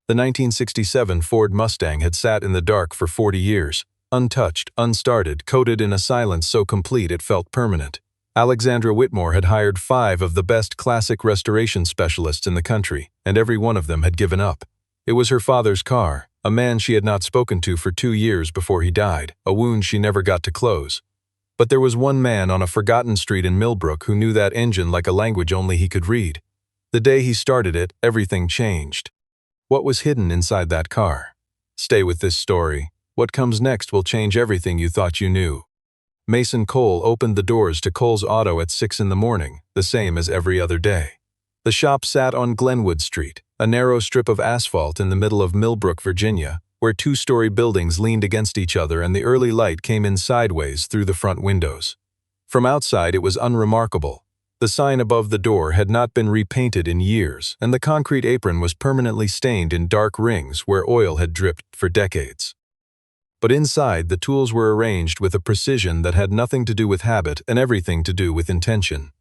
The 1967 Ford Mustang had sat in the dark for 40 years, untouched, unstarted, coated in a silence so complete it felt permanent. Alexandra Whitmore had hired 5 of the best classic restoration specialists in the country, and every one of them had given up. It was her father's car, a man she had not spoken to for 2 years before he died, a wound she never got to close. But there was one man on a forgotten street in Millbrook who knew that engine like a language only he could read. The day he started it, everything changed. What was hidden inside that car? Stay with this story. What comes next will change everything you thought you knew. Mason Cole opened the doors to Cole's Auto at 6 in the morning, the same as every other day. The shop sat on Glenwood Street, a narrow strip of asphalt in the middle of Millbrook, Virginia, where 2-story buildings leaned against each other and the early light came in sideways through the front windows. From outside it was unremarkable. The sign above the door had not been repainted in years, and the concrete apron was permanently stained in dark rings where oil had dripped for decades. But inside, the tools were arranged with a precision that had nothing to do with habit and everything to do with intention.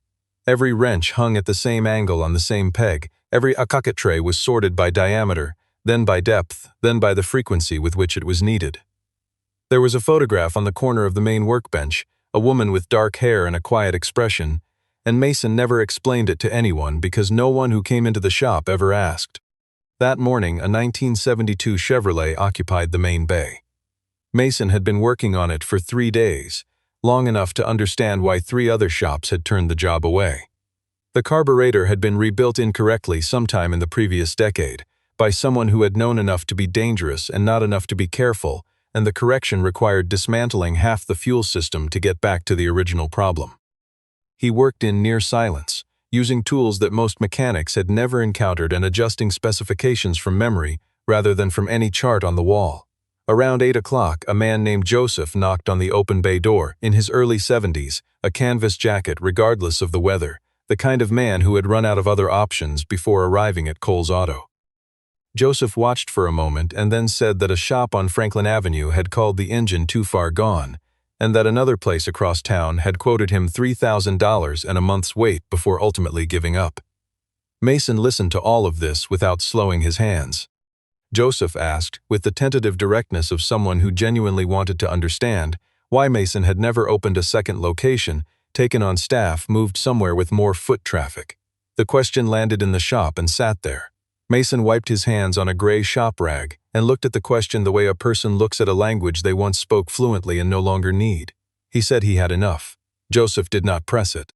Every wrench hung at the same angle on the same peg, every akaket tray was sorted by diameter, then by depth, then by the frequency with which it was needed. There was a photograph on the corner of the main workbench, a woman with dark hair and a quiet expression, and Mason never explained it to anyone because no one who came into the shop ever asked. That morning, a 1972 Chevrolet occupied the main bay. Mason had been working on it for 3 days, long enough to understand why 3 other shops had turned the job away. The carburetor had been rebuilt incorrectly sometime in the previous decade, by someone who had known enough to be dangerous and not enough to be careful, and the correction required dismantling half the fuel system to get back to the original problem. He worked in near silence, using tools that most mechanics had never encountered and adjusting specifications from memory rather than from any chart on the wall. Around 8 o'clock, a man named Joseph knocked on the open bay door, in his early 70s, a canvas jacket regardless of the weather, the kind of man who had run out of other options before arriving at Cole's Auto. Joseph watched for a moment and then said that a shop on Franklin Avenue had called the engine too far gone, and that another place across town had quoted him $3,000 and a month's wait before ultimately giving up. Mason listened to all of this without slowing his hands. Joseph asked, with the tentative directness of someone who genuinely wanted to understand, why Mason had never opened a second location, taken on staff, moved somewhere with more foot traffic. The question landed in the shop and sat there. Mason wiped his hands on a gray shop rag and looked at the question the way a person looks at a language they once spoke fluently and no longer need. He said he had enough. Joseph did not press it.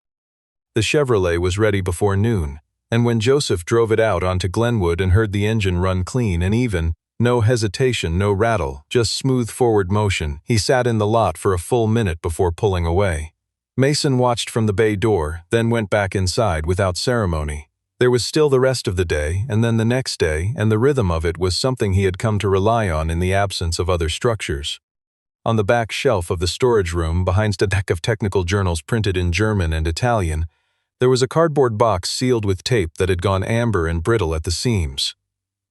The Chevrolet was ready before noon, and when Joseph drove it out onto Glenwood and heard the engine run clean and even, no hesitation, no rattle, just smooth forward motion, he sat in the lot for a full minute before pulling away. Mason watched from the bay door, then went back inside without ceremony. There was still the rest of the day, and then the next day, and the rhythm of it was something he had come to rely on in the absence of other structures. On the back shelf of the storage room, behind a deck of technical journals printed in German and Italian, there was a cardboard box sealed with tape that had gone amber and brittle at the seams.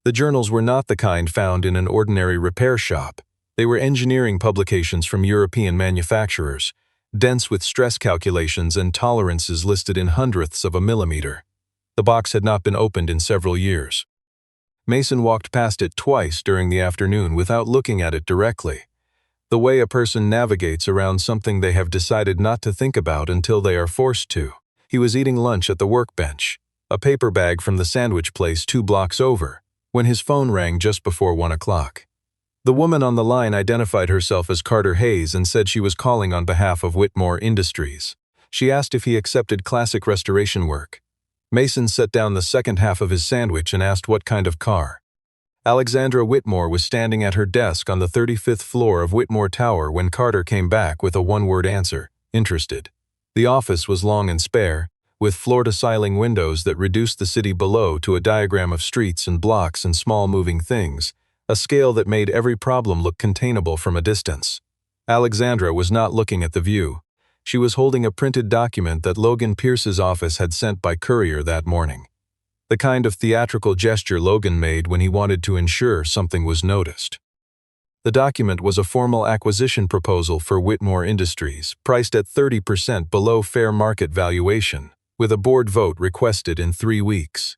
The journals were not the kind found in an ordinary repair shop. They were engineering publications from European manufacturers, dense with stress calculations and tolerances listed in hundredths of a millimeter. The box had not been opened in several years. Mason walked past it twice during the afternoon without looking at it directly. The way a person navigates around something they have decided not to think about until they are forced to. He was eating lunch at the workbench, a paper bag from the sandwich place 2 blocks over, when his phone rang just before 1 o'clock. The woman on the line identified herself as Carter Hayes and said she was calling on behalf of Whitmore Industries. She asked if he accepted classic restoration work. Mason set down the second half of his sandwich and asked what kind of car. Alexandra Whitmore was standing at her desk on the 35th floor of Whitmore Tower when Carter came back with a one-word answer: interested. The office was long and spare, with floor-to-ceiling windows that reduced the city below to a diagram of streets and blocks and small moving things, a scale that made every problem look containable from a distance. Alexandra was not looking at the view. She was holding a printed document that Logan Pierce's office had sent by courier that morning. The kind of theatrical gesture Logan made when he wanted to ensure something was noticed. The document was a formal acquisition proposal for Whitmore Industries, priced at 30% below fair market valuation, with a board vote requested in 3 weeks.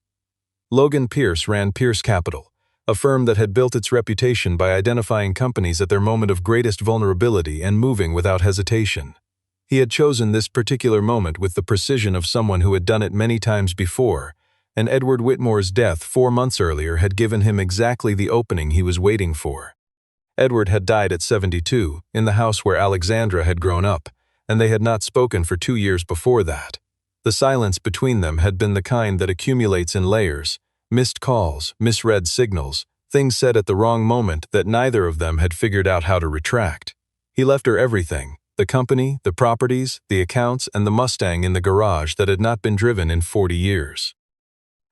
Logan Pierce ran Pierce Capital, a firm that had built its reputation by identifying companies at their moment of greatest vulnerability and moving without hesitation. He had chosen this particular moment with the precision of someone who had done it many times before, and Edward Whitmore's death 4 months earlier had given him exactly the opening he was waiting for. Edward had died at 72, in the house where Alexandra had grown up, and they had not spoken for 2 years before that. The silence between them had been the kind that accumulates in layers, missed calls, misread signals, things said at the wrong moment that neither of them had figured out how to retract. He left her everything, the company, the properties, the accounts, and the Mustang in the garage that had not been driven in 40 years.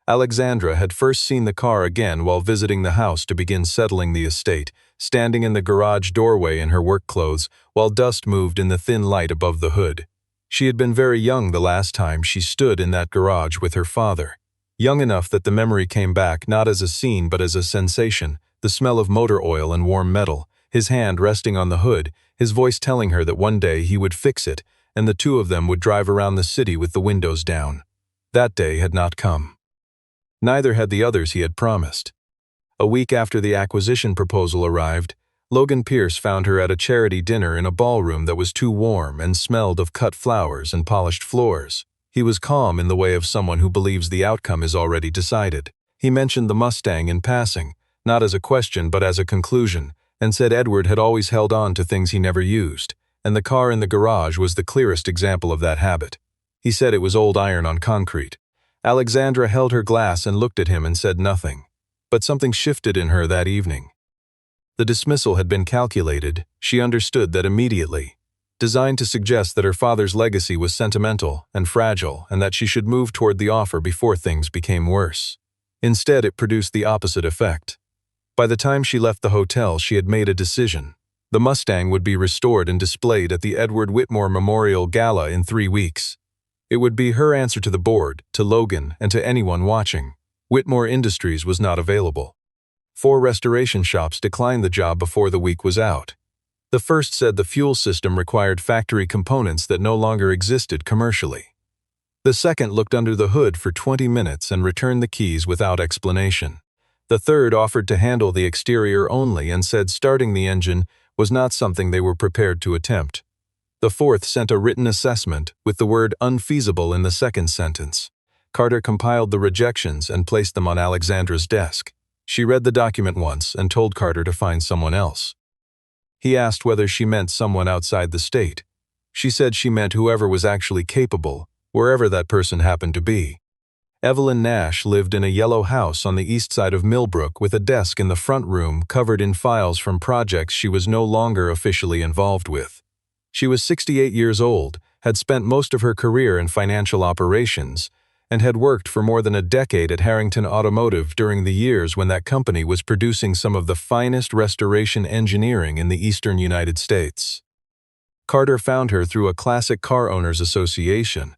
Alexandra had first seen the car again while visiting the house to begin settling the estate, standing in the garage doorway in her work clothes while dust moved in the thin light above the hood. She had been very young the last time she stood in that garage with her father. Young enough that the memory came back not as a scene but as a sensation, the smell of motor oil and warm metal, his hand resting on the hood, his voice telling her that one day he would fix it, and the two of them would drive around the city with the windows down. That day had not come. Neither had the others he had promised. A week after the acquisition proposal arrived, Logan Pierce found her at a charity dinner in a ballroom that was too warm and smelled of cut flowers and polished floors. He was calm in the way of someone who believes the outcome is already decided. He mentioned the Mustang in passing, not as a question but as a conclusion, and said Edward had always held on to things he never used, and the car in the garage was the clearest example of that habit. He said it was old iron on concrete. Alexandra held her glass and looked at him and said nothing. But something shifted in her that evening. The dismissal had been calculated, she understood that immediately, designed to suggest that her father's legacy was sentimental and fragile and that she should move toward the offer before things became worse. Instead, it produced the opposite effect. By the time she left the hotel, she had made a decision. The Mustang would be restored and displayed at the Edward Whitmore Memorial Gala in 3 weeks. It would be her answer to the board, to Logan, and to anyone watching. Whitmore Industries was not available. 4 restoration shops declined the job before the week was out. The first said the fuel system required factory components that no longer existed commercially. The second looked under the hood for 20 minutes and returned the keys without explanation. The third offered to handle the exterior only and said starting the engine was not something they were prepared to attempt. The fourth sent a written assessment with the word unfeasible in the second sentence. Carter compiled the rejections and placed them on Alexandra's desk. She read the document once and told Carter to find someone else. He asked whether she meant someone outside the state. She said she meant whoever was actually capable, wherever that person happened to be. Evelyn Nash lived in a yellow house on the east side of Millbrook with a desk in the front room covered in files from projects she was no longer officially involved with. She was 68 years old, had spent most of her career in financial operations, and had worked for more than a decade at Harrington Automotive during the years when that company was producing some of the finest restoration engineering in the eastern United States. Carter found her through a Classic Car Owners Association,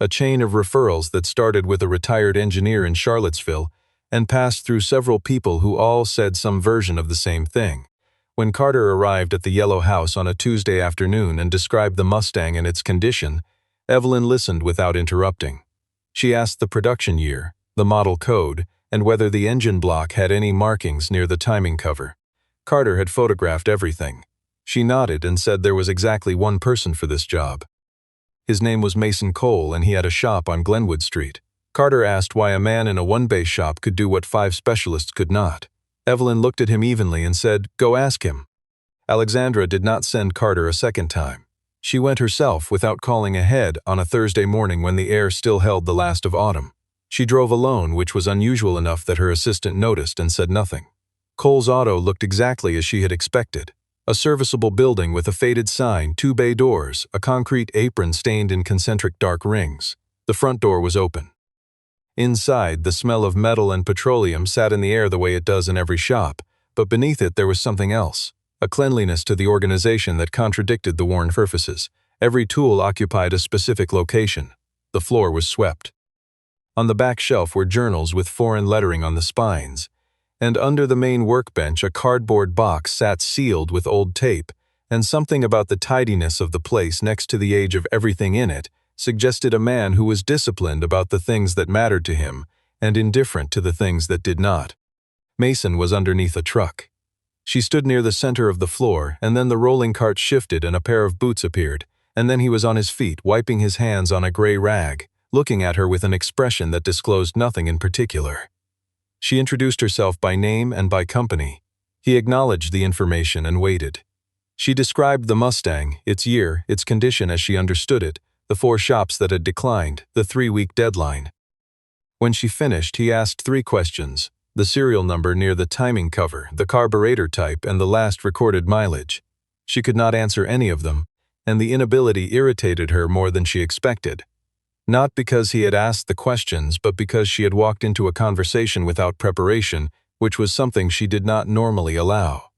a chain of referrals that started with a retired engineer in Charlottesville and passed through several people who all said some version of the same thing. When Carter arrived at the Yellow House on a Tuesday afternoon and described the Mustang and its condition, Evelyn listened without interrupting. She asked the production year, the model code, and whether the engine block had any markings near the timing cover. Carter had photographed everything. She nodded and said there was exactly one person for this job. His name was Mason Cole and he had a shop on Glenwood Street. Carter asked why a man in a one-base shop could do what 5 specialists could not. Evelyn looked at him evenly and said, "Go ask him." Alexandra did not send Carter a second time. She went herself without calling ahead on a Thursday morning when the air still held the last of autumn. She drove alone, which was unusual enough that her assistant noticed and said nothing. Cole's auto looked exactly as she had expected. A serviceable building with a faded sign, 2 bay doors, a concrete apron stained in concentric dark rings. The front door was open. Inside, the smell of metal and petroleum sat in the air the way it does in every shop, but beneath it there was something else, a cleanliness to the organization that contradicted the worn surfaces. Every tool occupied a specific location. The floor was swept. On the back shelf were journals with foreign lettering on the spines, and under the main workbench a cardboard box sat sealed with old tape, and something about the tidiness of the place next to the age of everything in it suggested a man who was disciplined about the things that mattered to him and indifferent to the things that did not. Mason was underneath a truck. She stood near the center of the floor, and then the rolling cart shifted and a pair of boots appeared, and then he was on his feet, wiping his hands on a gray rag, looking at her with an expression that disclosed nothing in particular. She introduced herself by name and by company. He acknowledged the information and waited. She described the Mustang, its year, its condition as she understood it, the 4 shops that had declined, the 3-week deadline. When she finished, he asked 3 questions: the serial number near the timing cover, the carburetor type, and the last recorded mileage. She could not answer any of them, and the inability irritated her more than she expected. Not because he had asked the questions, but because she had walked into a conversation without preparation, which was something she did not normally allow.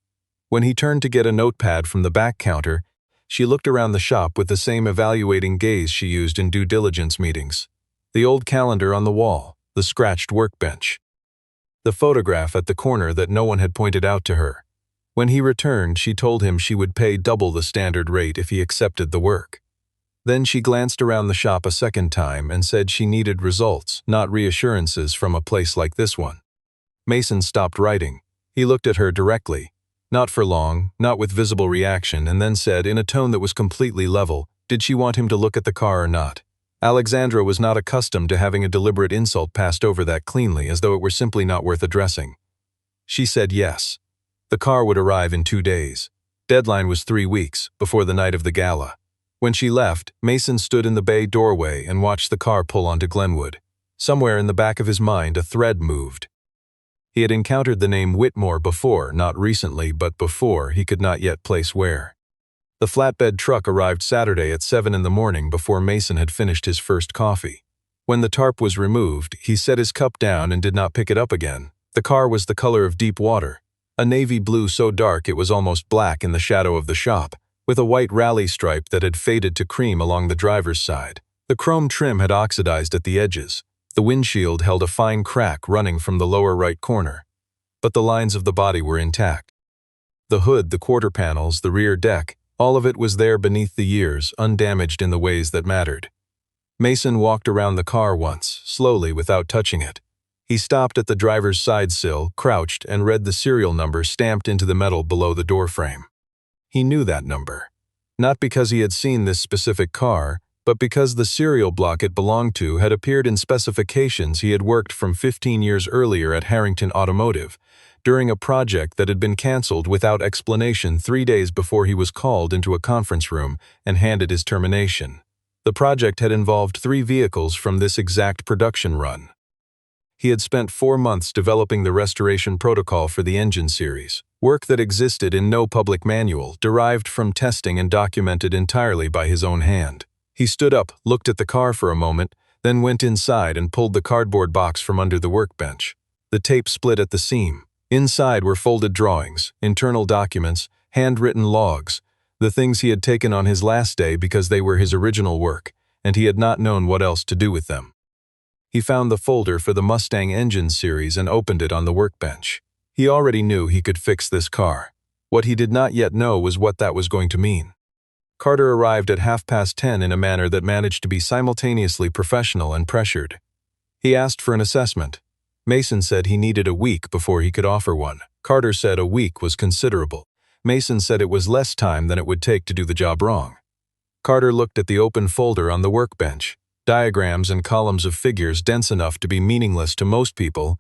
When he turned to get a notepad from the back counter, she looked around the shop with the same evaluating gaze she used in due diligence meetings. The old calendar on the wall, the scratched workbench, the photograph at the corner that no one had pointed out to her. When he returned, she told him she would pay double the standard rate if he accepted the work. Then she glanced around the shop a second time and said she needed results, not reassurances from a place like this one. Mason stopped writing. He looked at her directly, not for long, not with visible reaction, and then said in a tone that was completely level, did she want him to look at the car or not? Alexandra was not accustomed to having a deliberate insult passed over that cleanly, as though it were simply not worth addressing. She said yes. The car would arrive in 2 days. Deadline was 3 weeks, before the night of the gala. When she left, Mason stood in the bay doorway and watched the car pull onto Glenwood. Somewhere in the back of his mind, a thread moved. He had encountered the name Whitmore before, not recently, but before, he could not yet place where. The flatbed truck arrived Saturday at 7 in the morning before Mason had finished his first coffee. When the tarp was removed, he set his cup down and did not pick it up again. The car was the color of deep water, a navy blue so dark it was almost black in the shadow of the shop, with a white rally stripe that had faded to cream along the driver's side. The chrome trim had oxidized at the edges. The windshield held a fine crack running from the lower right corner, but the lines of the body were intact. The hood, the quarter panels, the rear deck, all of it was there beneath the years, undamaged in the ways that mattered. Mason walked around the car once, slowly, without touching it. He stopped at the driver's side sill, crouched, and read the serial number stamped into the metal below the doorframe. He knew that number. Not because he had seen this specific car, but because the serial block it belonged to had appeared in specifications he had worked from 15 years earlier at Harrington Automotive, during a project that had been canceled without explanation 3 days before he was called into a conference room and handed his termination. The project had involved 3 vehicles from this exact production run. He had spent 4 months developing the restoration protocol for the engine series, work that existed in no public manual, derived from testing and documented entirely by his own hand. He stood up, looked at the car for a moment, then went inside and pulled the cardboard box from under the workbench. The tape split at the seam. Inside were folded drawings, internal documents, handwritten logs, the things he had taken on his last day because they were his original work, and he had not known what else to do with them. He found the folder for the Mustang engine series and opened it on the workbench. He already knew he could fix this car. What he did not yet know was what that was going to mean. Carter arrived at 10:30 in a manner that managed to be simultaneously professional and pressured. He asked for an assessment. Mason said he needed a week before he could offer one. Carter said a week was considerable. Mason said it was less time than it would take to do the job wrong. Carter looked at the open folder on the workbench. Diagrams and columns of figures dense enough to be meaningless to most people,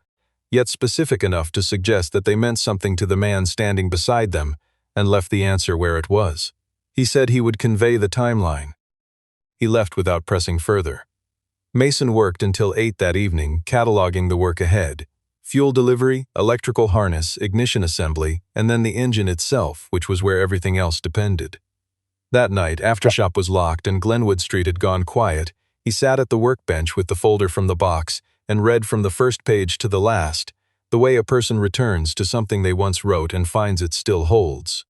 yet specific enough to suggest that they meant something to the man standing beside them, and left the answer where it was. He said he would convey the timeline. He left without pressing further. Mason worked until 8 that evening, cataloging the work ahead: fuel delivery, electrical harness, ignition assembly, and then the engine itself, which was where everything else depended. That night, after shop was locked and Glenwood Street had gone quiet, he sat at the workbench with the folder from the box and read from the first page to the last, the way a person returns to something they once wrote and finds it still holds.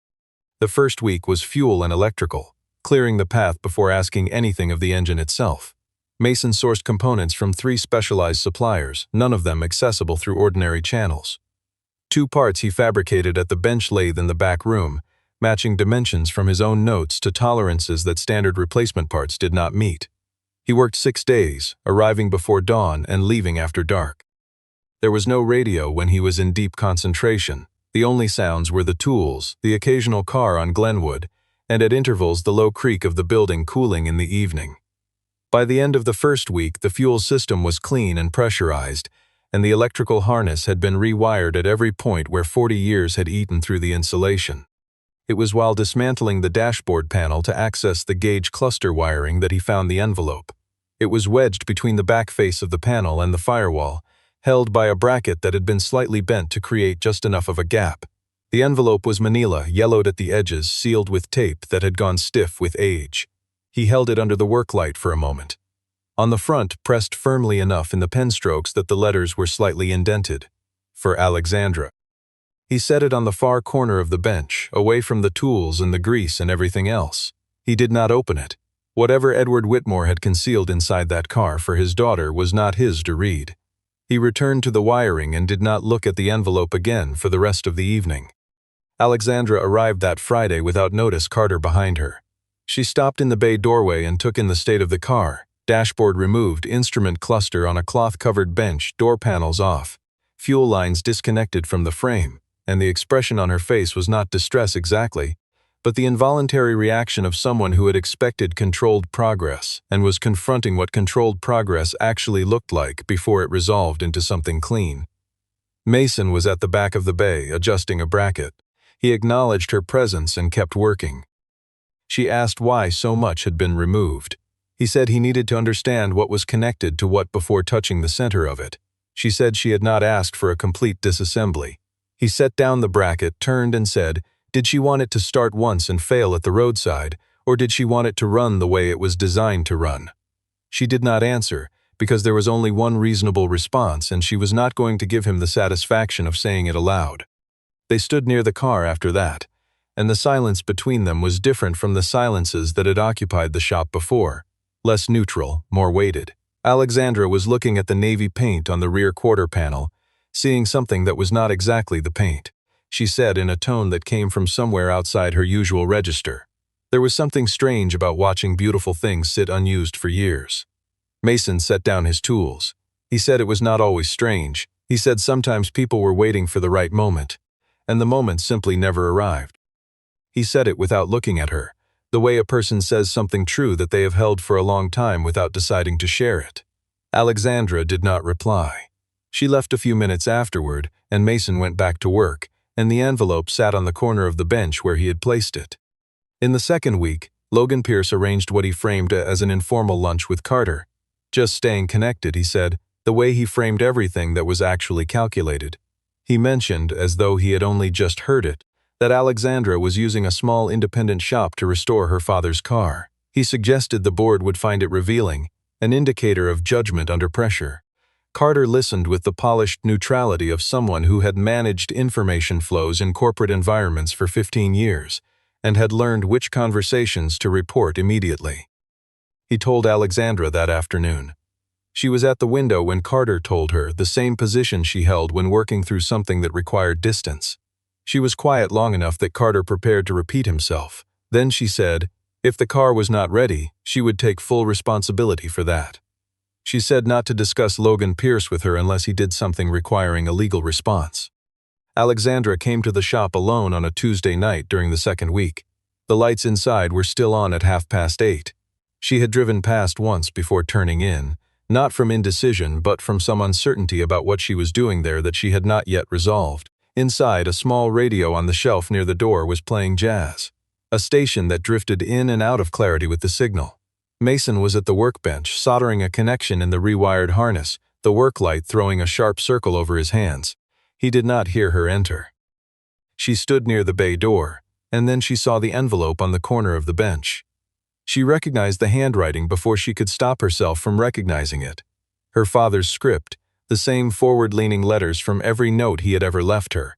The first week was fuel and electrical, clearing the path before asking anything of the engine itself. Mason sourced components from 3 specialized suppliers, none of them accessible through ordinary channels. 2 parts he fabricated at the bench lathe in the back room, matching dimensions from his own notes to tolerances that standard replacement parts did not meet. He worked 6 days, arriving before dawn and leaving after dark. There was no radio when he was in deep concentration. The only sounds were the tools, the occasional car on Glenwood, and at intervals the low creak of the building cooling in the evening. By the end of the first week, the fuel system was clean and pressurized, and the electrical harness had been rewired at every point where 40 years had eaten through the insulation. It was while dismantling the dashboard panel to access the gauge cluster wiring that he found the envelope. It was wedged between the back face of the panel and the firewall, held by a bracket that had been slightly bent to create just enough of a gap. The envelope was manila, yellowed at the edges, sealed with tape that had gone stiff with age. He held it under the work light for a moment. On the front, pressed firmly enough in the pen strokes that the letters were slightly indented. For Alexandra. He set it on the far corner of the bench, away from the tools and the grease and everything else. He did not open it. Whatever Edward Whitmore had concealed inside that car for his daughter was not his to read. He returned to the wiring and did not look at the envelope again for the rest of the evening. Alexandra arrived that Friday without notice, Carter behind her. She stopped in the bay doorway and took in the state of the car. Dashboard removed, instrument cluster on a cloth-covered bench, door panels off, fuel lines disconnected from the frame, and the expression on her face was not distress exactly, but the involuntary reaction of someone who had expected controlled progress and was confronting what controlled progress actually looked like before it resolved into something clean. Mason was at the back of the bay, adjusting a bracket. He acknowledged her presence and kept working. She asked why so much had been removed. He said he needed to understand what was connected to what before touching the center of it. She said she had not asked for a complete disassembly. He set down the bracket, turned and said, did she want it to start once and fail at the roadside, or did she want it to run the way it was designed to run? She did not answer, because there was only one reasonable response, and she was not going to give him the satisfaction of saying it aloud. They stood near the car after that, and the silence between them was different from the silences that had occupied the shop before, less neutral, more weighted. Alexandra was looking at the navy paint on the rear quarter panel, seeing something that was not exactly the paint. She said in a tone that came from somewhere outside her usual register. There was something strange about watching beautiful things sit unused for years. Mason set down his tools. He said it was not always strange. He said sometimes people were waiting for the right moment, and the moment simply never arrived. He said it without looking at her, the way a person says something true that they have held for a long time without deciding to share it. Alexandra did not reply. She left a few minutes afterward, and Mason went back to work, and the envelope sat on the corner of the bench where he had placed it. In the second week, Logan Pierce arranged what he framed as an informal lunch with Carter. Just staying connected, he said, the way he framed everything that was actually calculated. He mentioned, as though he had only just heard it, that Alexandra was using a small independent shop to restore her father's car. He suggested the board would find it revealing, an indicator of judgment under pressure. Carter listened with the polished neutrality of someone who had managed information flows in corporate environments for 15 years and had learned which conversations to report immediately. He told Alexandra that afternoon. She was at the window when Carter told her the same position she held when working through something that required distance. She was quiet long enough that Carter prepared to repeat himself. Then she said, if the car was not ready, she would take full responsibility for that. She said not to discuss Logan Pierce with her unless he did something requiring a legal response. Alexandra came to the shop alone on a Tuesday night during the second week. The lights inside were still on at 8:30. She had driven past once before turning in, not from indecision but from some uncertainty about what she was doing there that she had not yet resolved. Inside, a small radio on the shelf near the door was playing jazz, a station that drifted in and out of clarity with the signal. Mason was at the workbench, soldering a connection in the rewired harness, the work light throwing a sharp circle over his hands. He did not hear her enter. She stood near the bay door, and then she saw the envelope on the corner of the bench. She recognized the handwriting before she could stop herself from recognizing it. Her father's script, the same forward-leaning letters from every note he had ever left her,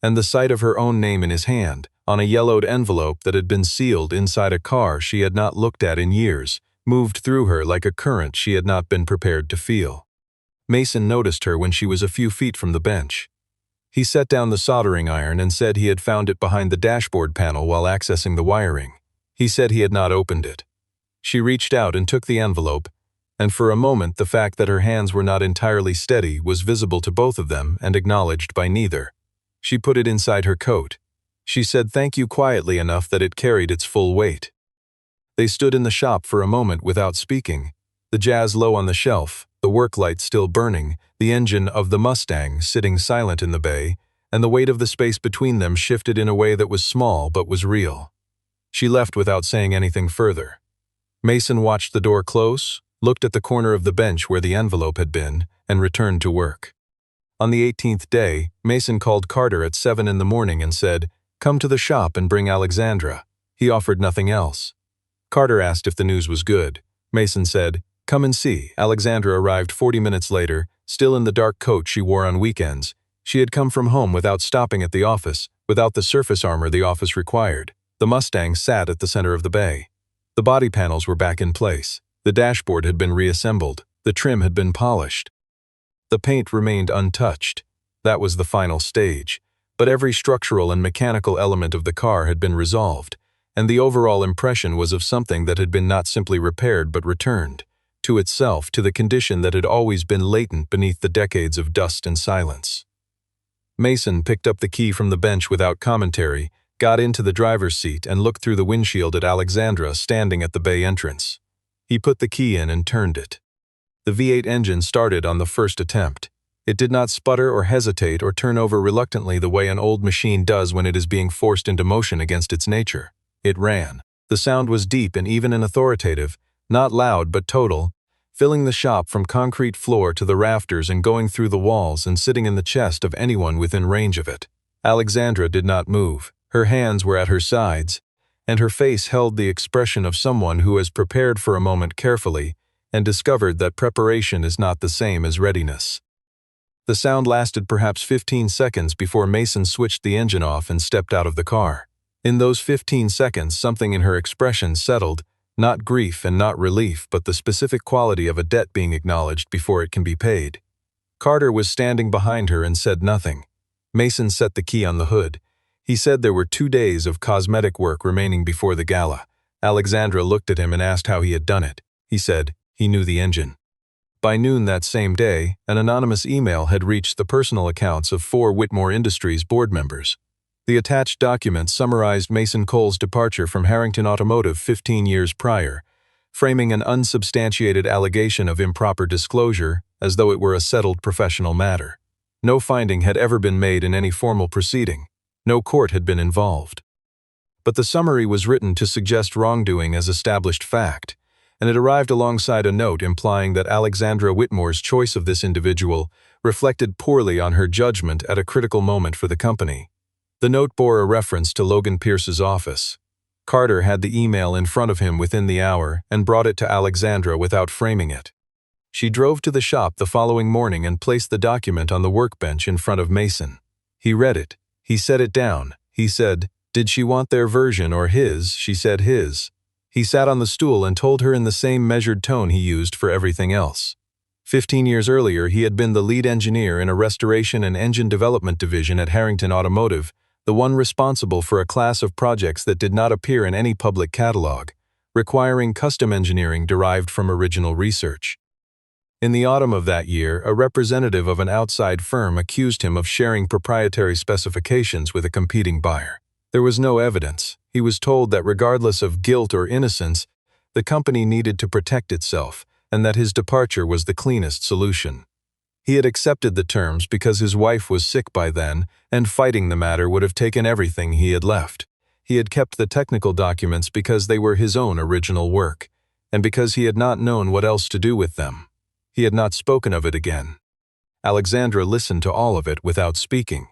and the sight of her own name in his hand, on a yellowed envelope that had been sealed inside a car she had not looked at in years, moved through her like a current she had not been prepared to feel. Mason noticed her when she was a few feet from the bench. He set down the soldering iron and said he had found it behind the dashboard panel while accessing the wiring. He said he had not opened it. She reached out and took the envelope, and for a moment the fact that her hands were not entirely steady was visible to both of them and acknowledged by neither. She put it inside her coat. She said thank you quietly enough that it carried its full weight. They stood in the shop for a moment without speaking, the jazz low on the shelf, the work light still burning, the engine of the Mustang sitting silent in the bay, and the weight of the space between them shifted in a way that was small but was real. She left without saying anything further. Mason watched the door close, looked at the corner of the bench where the envelope had been, and returned to work. On the 18th day, Mason called Carter at 7 in the morning and said, "Come to the shop and bring Alexandra." He offered nothing else. Carter asked if the news was good. Mason said, "Come and see." Alexandra arrived 40 minutes later, still in the dark coat she wore on weekends. She had come from home without stopping at the office, without the surface armor the office required. The Mustang sat at the center of the bay. The body panels were back in place. The dashboard had been reassembled. The trim had been polished. The paint remained untouched. That was the final stage. But every structural and mechanical element of the car had been resolved, and the overall impression was of something that had been not simply repaired but returned, to itself, to the condition that had always been latent beneath the decades of dust and silence. Mason picked up the key from the bench without commentary, got into the driver's seat and looked through the windshield at Alexandra standing at the bay entrance. He put the key in and turned it. The V8 engine started on the first attempt. It did not sputter or hesitate or turn over reluctantly the way an old machine does when it is being forced into motion against its nature. It ran. The sound was deep and even and authoritative, not loud but total, filling the shop from concrete floor to the rafters and going through the walls and sitting in the chest of anyone within range of it. Alexandra did not move. Her hands were at her sides, and her face held the expression of someone who has prepared for a moment carefully and discovered that preparation is not the same as readiness. The sound lasted perhaps 15 seconds before Mason switched the engine off and stepped out of the car. In those 15 seconds, something in her expression settled, not grief and not relief, but the specific quality of a debt being acknowledged before it can be paid. Carter was standing behind her and said nothing. Mason set the key on the hood. He said there were 2 days of cosmetic work remaining before the gala. Alexandra looked at him and asked how he had done it. He said he knew the engine. By noon that same day, an anonymous email had reached the personal accounts of 4 Whitmore Industries board members. The attached document summarized Mason Cole's departure from Harrington Automotive 15 years prior, framing an unsubstantiated allegation of improper disclosure as though it were a settled professional matter. No finding had ever been made in any formal proceeding. No court had been involved. But the summary was written to suggest wrongdoing as established fact, and it arrived alongside a note implying that Alexandra Whitmore's choice of this individual reflected poorly on her judgment at a critical moment for the company. The note bore a reference to Logan Pierce's office. Carter had the email in front of him within the hour and brought it to Alexandra without framing it. She drove to the shop the following morning and placed the document on the workbench in front of Mason. He read it. He set it down. He said, "Did she want their version or his?" She said his. He sat on the stool and told her in the same measured tone he used for everything else. 15 years earlier, he had been the lead engineer in a restoration and engine development division at Harrington Automotive, the one responsible for a class of projects that did not appear in any public catalog, requiring custom engineering derived from original research. In the autumn of that year, a representative of an outside firm accused him of sharing proprietary specifications with a competing buyer. There was no evidence. He was told that regardless of guilt or innocence, the company needed to protect itself, and that his departure was the cleanest solution. He had accepted the terms because his wife was sick by then, and fighting the matter would have taken everything he had left. He had kept the technical documents because they were his own original work, and because he had not known what else to do with them. He had not spoken of it again. Alexandra listened to all of it without speaking.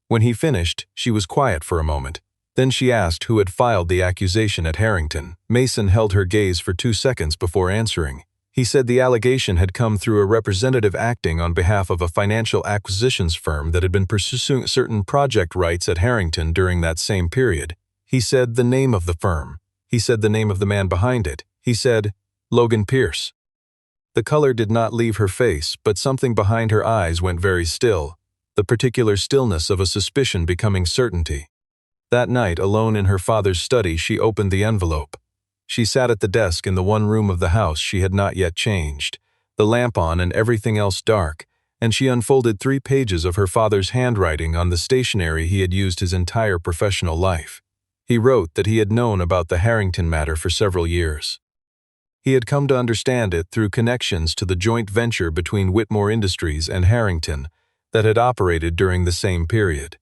When he finished, she was quiet for a moment. Then she asked who had filed the accusation at Harrington. Mason held her gaze for 2 seconds before answering. He said the allegation had come through a representative acting on behalf of a financial acquisitions firm that had been pursuing certain project rights at Harrington during that same period. He said the name of the firm. He said the name of the man behind it. He said, Logan Pierce. The color did not leave her face, but something behind her eyes went very still, the particular stillness of a suspicion becoming certainty. That night, alone in her father's study, she opened the envelope. She sat at the desk in the one room of the house she had not yet changed, the lamp on and everything else dark, and she unfolded 3 pages of her father's handwriting on the stationery he had used his entire professional life. He wrote that he had known about the Harrington matter for several years. He had come to understand it through connections to the joint venture between Whitmore Industries and Harrington that had operated during the same period.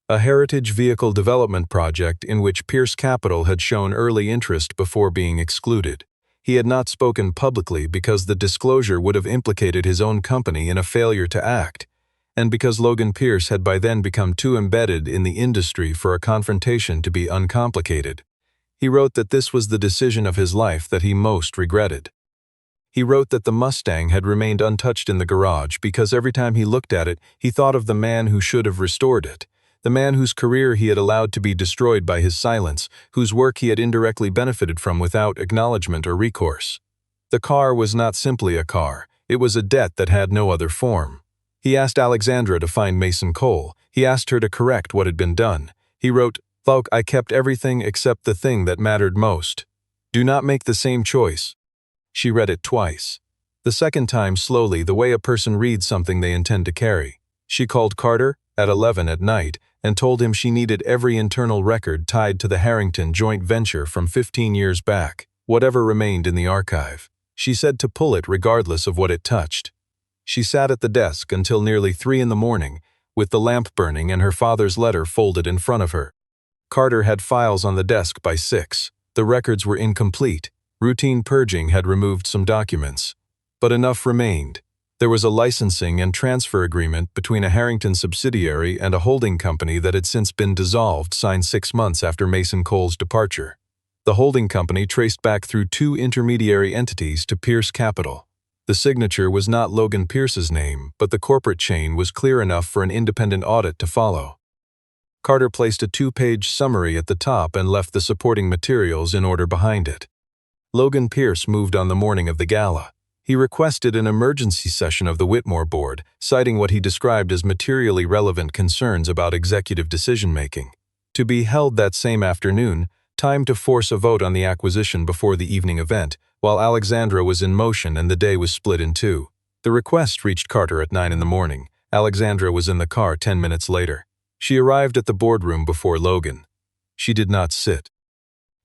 A heritage vehicle development project in which Pierce Capital had shown early interest before being excluded. He had not spoken publicly because the disclosure would have implicated his own company in a failure to act, and because Logan Pierce had by then become too embedded in the industry for a confrontation to be uncomplicated. He wrote that this was the decision of his life that he most regretted. He wrote that the Mustang had remained untouched in the garage because every time he looked at it, he thought of the man who should have restored it, the man whose career he had allowed to be destroyed by his silence, whose work he had indirectly benefited from without acknowledgement or recourse. The car was not simply a car, it was a debt that had no other form. He asked Alexandra to find Mason Cole. He asked her to correct what had been done. He wrote, "Look, I kept everything except the thing that mattered most. Do not make the same choice." She read it twice. The second time slowly, the way a person reads something they intend to carry. She called Carter at 11 at night and told him she needed every internal record tied to the Harrington joint venture from 15 years back, whatever remained in the archive. She said to pull it regardless of what it touched. She sat at the desk until nearly 3 in the morning, with the lamp burning and her father's letter folded in front of her. Carter had files on the desk by 6. The records were incomplete. Routine purging had removed some documents. But enough remained. There was a licensing and transfer agreement between a Harrington subsidiary and a holding company that had since been dissolved, signed 6 months after Mason Cole's departure. The holding company traced back through 2 intermediary entities to Pierce Capital. The signature was not Logan Pierce's name, but the corporate chain was clear enough for an independent audit to follow. Carter placed a 2-page summary at the top and left the supporting materials in order behind it. Logan Pierce moved on the morning of the gala. He requested an emergency session of the Whitmore board, citing what he described as materially relevant concerns about executive decision-making. To be held that same afternoon, time to force a vote on the acquisition before the evening event, while Alexandra was in motion and the day was split in 2. The request reached Carter at 9 in the morning. Alexandra was in the car 10 minutes later. She arrived at the boardroom before Logan. She did not sit.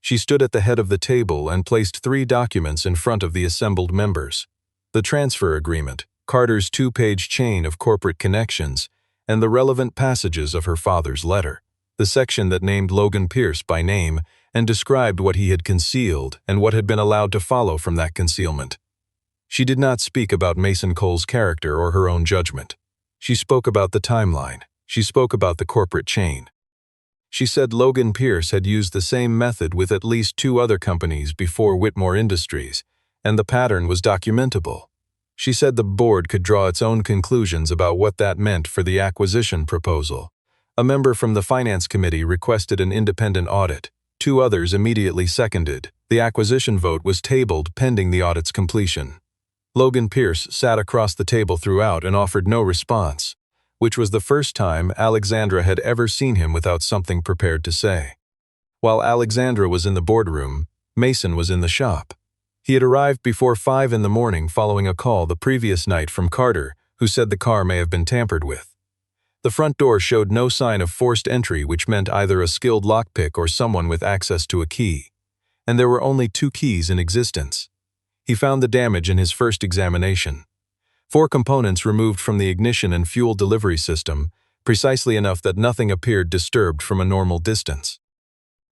She stood at the head of the table and placed 3 documents in front of the assembled members. The transfer agreement, Carter's 2-page chain of corporate connections, and the relevant passages of her father's letter. The section that named Logan Pierce by name and described what he had concealed and what had been allowed to follow from that concealment. She did not speak about Mason Cole's character or her own judgment. She spoke about the timeline. She spoke about the corporate chain. She said Logan Pierce had used the same method with at least 2 other companies before Whitmore Industries, and the pattern was documentable. She said the board could draw its own conclusions about what that meant for the acquisition proposal. A member from the finance committee requested an independent audit. 2 others immediately seconded. The acquisition vote was tabled pending the audit's completion. Logan Pierce sat across the table throughout and offered no response, which was the first time Alexandra had ever seen him without something prepared to say. While Alexandra was in the boardroom, Mason was in the shop. He had arrived before 5 in the morning following a call the previous night from Carter, who said the car may have been tampered with. The front door showed no sign of forced entry, which meant either a skilled lockpick or someone with access to a key. And there were only 2 keys in existence. He found the damage in his first examination. 4 components removed from the ignition and fuel delivery system, precisely enough that nothing appeared disturbed from a normal distance.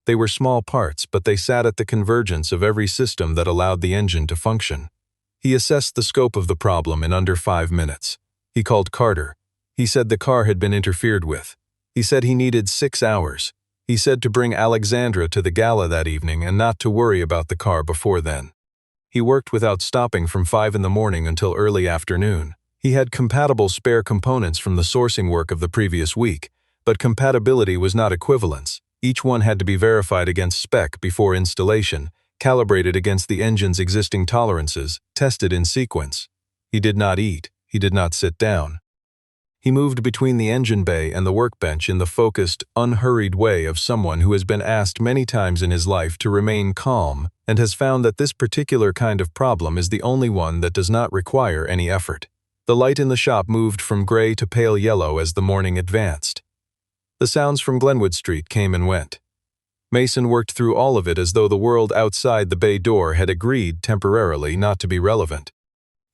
They were small parts, but they sat at the convergence of every system that allowed the engine to function. He assessed the scope of the problem in under 5 minutes. He called Carter. He said the car had been interfered with. He said he needed 6 hours. He said to bring Alexandra to the gala that evening and not to worry about the car before then. He worked without stopping from 5 in the morning until early afternoon. He had compatible spare components from the sourcing work of the previous week, but compatibility was not equivalence. Each one had to be verified against spec before installation, calibrated against the engine's existing tolerances, tested in sequence. He did not eat. He did not sit down. He moved between the engine bay and the workbench in the focused, unhurried way of someone who has been asked many times in his life to remain calm and has found that this particular kind of problem is the only one that does not require any effort. The light in the shop moved from gray to pale yellow as the morning advanced. The sounds from Glenwood Street came and went. Mason worked through all of it as though the world outside the bay door had agreed temporarily not to be relevant.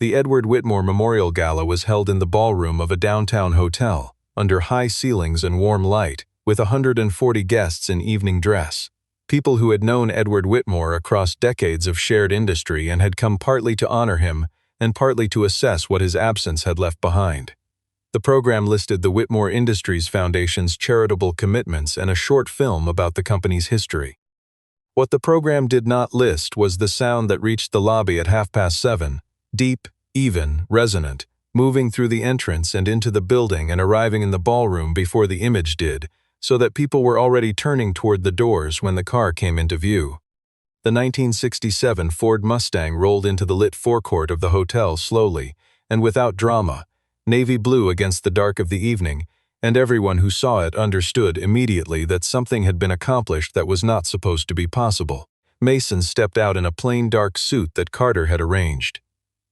The Edward Whitmore Memorial Gala was held in the ballroom of a downtown hotel, under high ceilings and warm light, with 140 guests in evening dress. People who had known Edward Whitmore across decades of shared industry and had come partly to honor him and partly to assess what his absence had left behind. The program listed the Whitmore Industries Foundation's charitable commitments and a short film about the company's history. What the program did not list was the sound that reached the lobby at 7:30, deep, even, resonant, moving through the entrance and into the building and arriving in the ballroom before the image did, so that people were already turning toward the doors when the car came into view. The 1967 Ford Mustang rolled into the lit forecourt of the hotel slowly and without drama, navy blue against the dark of the evening, and everyone who saw it understood immediately that something had been accomplished that was not supposed to be possible. Mason stepped out in a plain dark suit that Carter had arranged.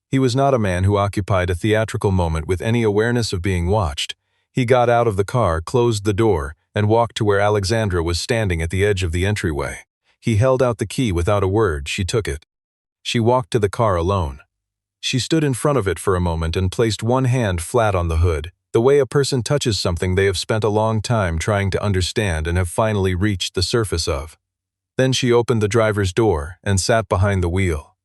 He was not a man who occupied a theatrical moment with any awareness of being watched. He got out of the car, closed the door, and walked to where Alexandra was standing at the edge of the entryway. He held out the key without a word. She took it. She walked to the car alone. She stood in front of it for a moment and placed one hand flat on the hood, the way a person touches something they have spent a long time trying to understand and have finally reached the surface of. Then she opened the driver's door and sat behind the wheel.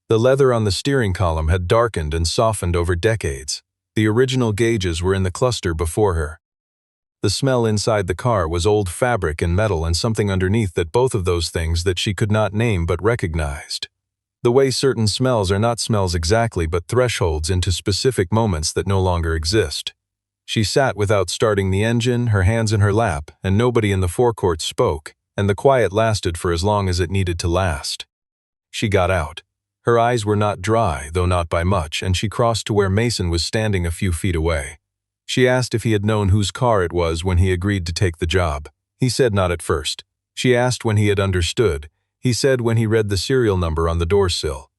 The leather on the steering column had darkened and softened over decades. The original gauges were in the cluster before her. The smell inside the car was old fabric and metal and something underneath that, both of those things that she could not name but recognized. The way certain smells are not smells exactly but thresholds into specific moments that no longer exist. She sat without starting the engine, her hands in her lap, and nobody in the forecourt spoke, and the quiet lasted for as long as it needed to last. She got out. Her eyes were not dry, though not by much, and she crossed to where Mason was standing a few feet away. She asked if he had known whose car it was when he agreed to take the job. He said not at first. She asked when he had understood. He said when he read the serial number on the door sill.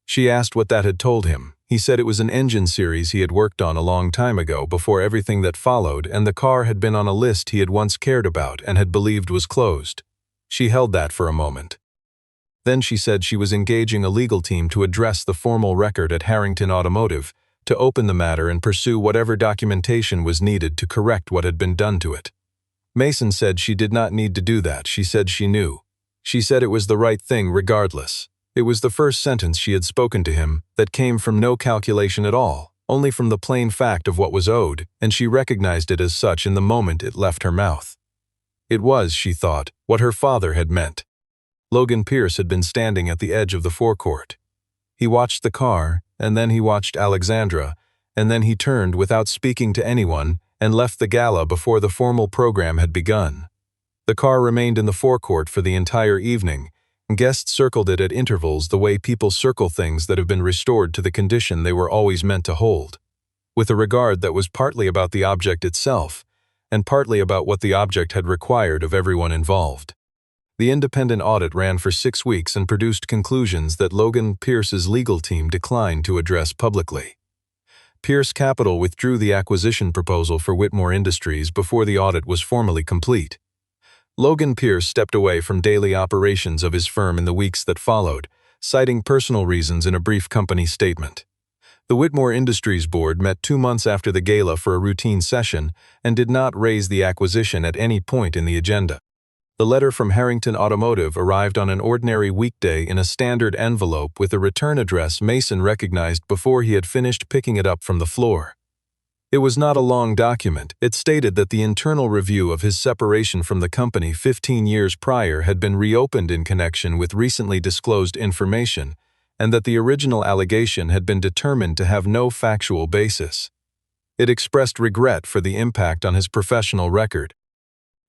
She asked what that had told him. He said it was an engine series he had worked on a long time ago, before everything that followed, and the car had been on a list he had once cared about and had believed was closed. She held that for a moment. Then she said she was engaging a legal team to address the formal record at Harrington Automotive, to open the matter and pursue whatever documentation was needed to correct what had been done to it. Mason said she did not need to do that. She said she knew. She said it was the right thing regardless. It was the first sentence she had spoken to him that came from no calculation at all, only from the plain fact of what was owed, and she recognized it as such in the moment it left her mouth. It was, she thought, what her father had meant. Logan Pierce had been standing at the edge of the forecourt. He watched the car, and then he watched Alexandra, and then he turned without speaking to anyone and left the gala before the formal program had begun. The car remained in the forecourt for the entire evening. Guests circled it at intervals the way people circle things that have been restored to the condition they were always meant to hold, with a regard that was partly about the object itself and partly about what the object had required of everyone involved. The independent audit ran for 6 weeks and produced conclusions that Logan Pierce's legal team declined to address publicly. Pierce Capital withdrew the acquisition proposal for Whitmore Industries before the audit was formally complete. Logan Pierce stepped away from daily operations of his firm in the weeks that followed, citing personal reasons in a brief company statement. The Whitmore Industries board met 2 months after the gala for a routine session and did not raise the acquisition at any point in the agenda. The letter from Harrington Automotive arrived on an ordinary weekday in a standard envelope with a return address Mason recognized before he had finished picking it up from the floor. It was not a long document. It stated that the internal review of his separation from the company 15 years prior had been reopened in connection with recently disclosed information, and that the original allegation had been determined to have no factual basis. It expressed regret for the impact on his professional record.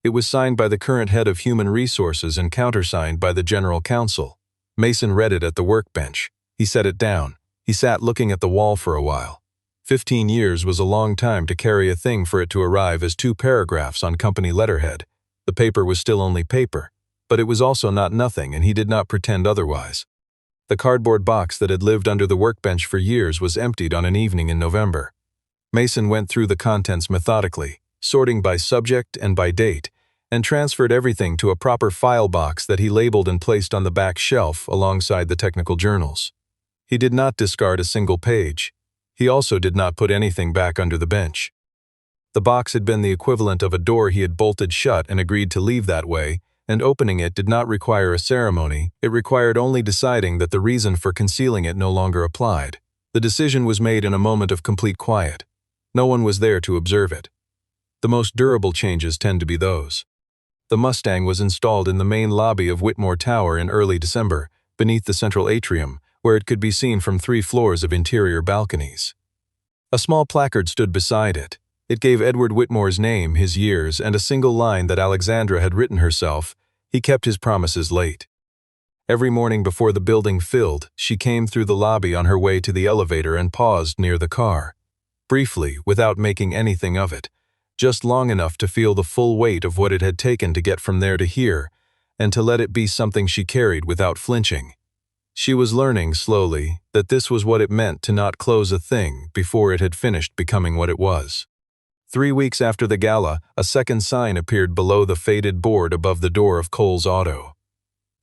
It was signed by the current head of human resources and countersigned by the general counsel. Mason read it at the workbench. He set it down. He sat looking at the wall for a while. 15 years was a long time to carry a thing for it to arrive as 2 paragraphs on company letterhead. The paper was still only paper. But it was also not nothing, and he did not pretend otherwise. The cardboard box that had lived under the workbench for years was emptied on an evening in November. Mason went through the contents methodically, sorting by subject and by date, and transferred everything to a proper file box that he labeled and placed on the back shelf alongside the technical journals. He did not discard a single page. He also did not put anything back under the bench. The box had been the equivalent of a door he had bolted shut and agreed to leave that way, and opening it did not require a ceremony. It required only deciding that the reason for concealing it no longer applied. The decision was made in a moment of complete quiet. No one was there to observe it. The most durable changes tend to be those. The Mustang was installed in the main lobby of Whitmore Tower in early December, beneath the central atrium, where it could be seen from 3 floors of interior balconies. A small placard stood beside it. It gave Edward Whitmore's name, his years, and a single line that Alexandra had written herself. He kept his promises late. Every morning before the building filled, she came through the lobby on her way to the elevator and paused near the car. Briefly, without making anything of it, just long enough to feel the full weight of what it had taken to get from there to here, and to let it be something she carried without flinching. She was learning, slowly, that this was what it meant to not close a thing before it had finished becoming what it was. 3 weeks after the gala, a second sign appeared below the faded board above the door of Cole's Auto.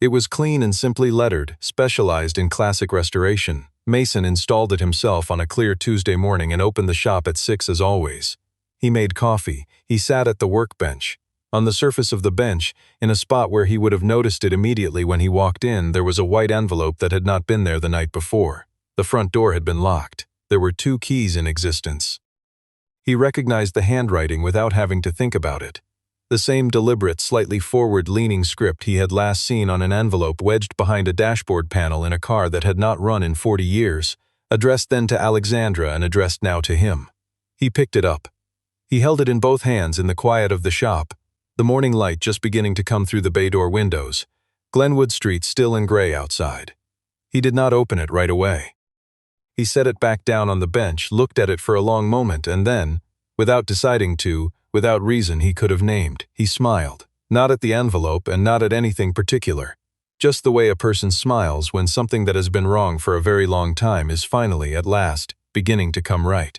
It was clean and simply lettered, specialized in classic restoration. Mason installed it himself on a clear Tuesday morning and opened the shop at 6 as always. He made coffee. He sat at the workbench. On the surface of the bench, in a spot where he would have noticed it immediately when he walked in, there was a white envelope that had not been there the night before. The front door had been locked. There were 2 keys in existence. He recognized the handwriting without having to think about it. The same deliberate, slightly forward-leaning script he had last seen on an envelope wedged behind a dashboard panel in a car that had not run in 40 years, addressed then to Alexandra and addressed now to him. He picked it up. He held it in both hands in the quiet of the shop, the morning light just beginning to come through the bay door windows, Glenwood Street still and gray outside. He did not open it right away. He set it back down on the bench, looked at it for a long moment, and then, without deciding to, without reason he could have named, he smiled. Not at the envelope and not at anything particular. Just the way a person smiles when something that has been wrong for a very long time is finally, at last, beginning to come right.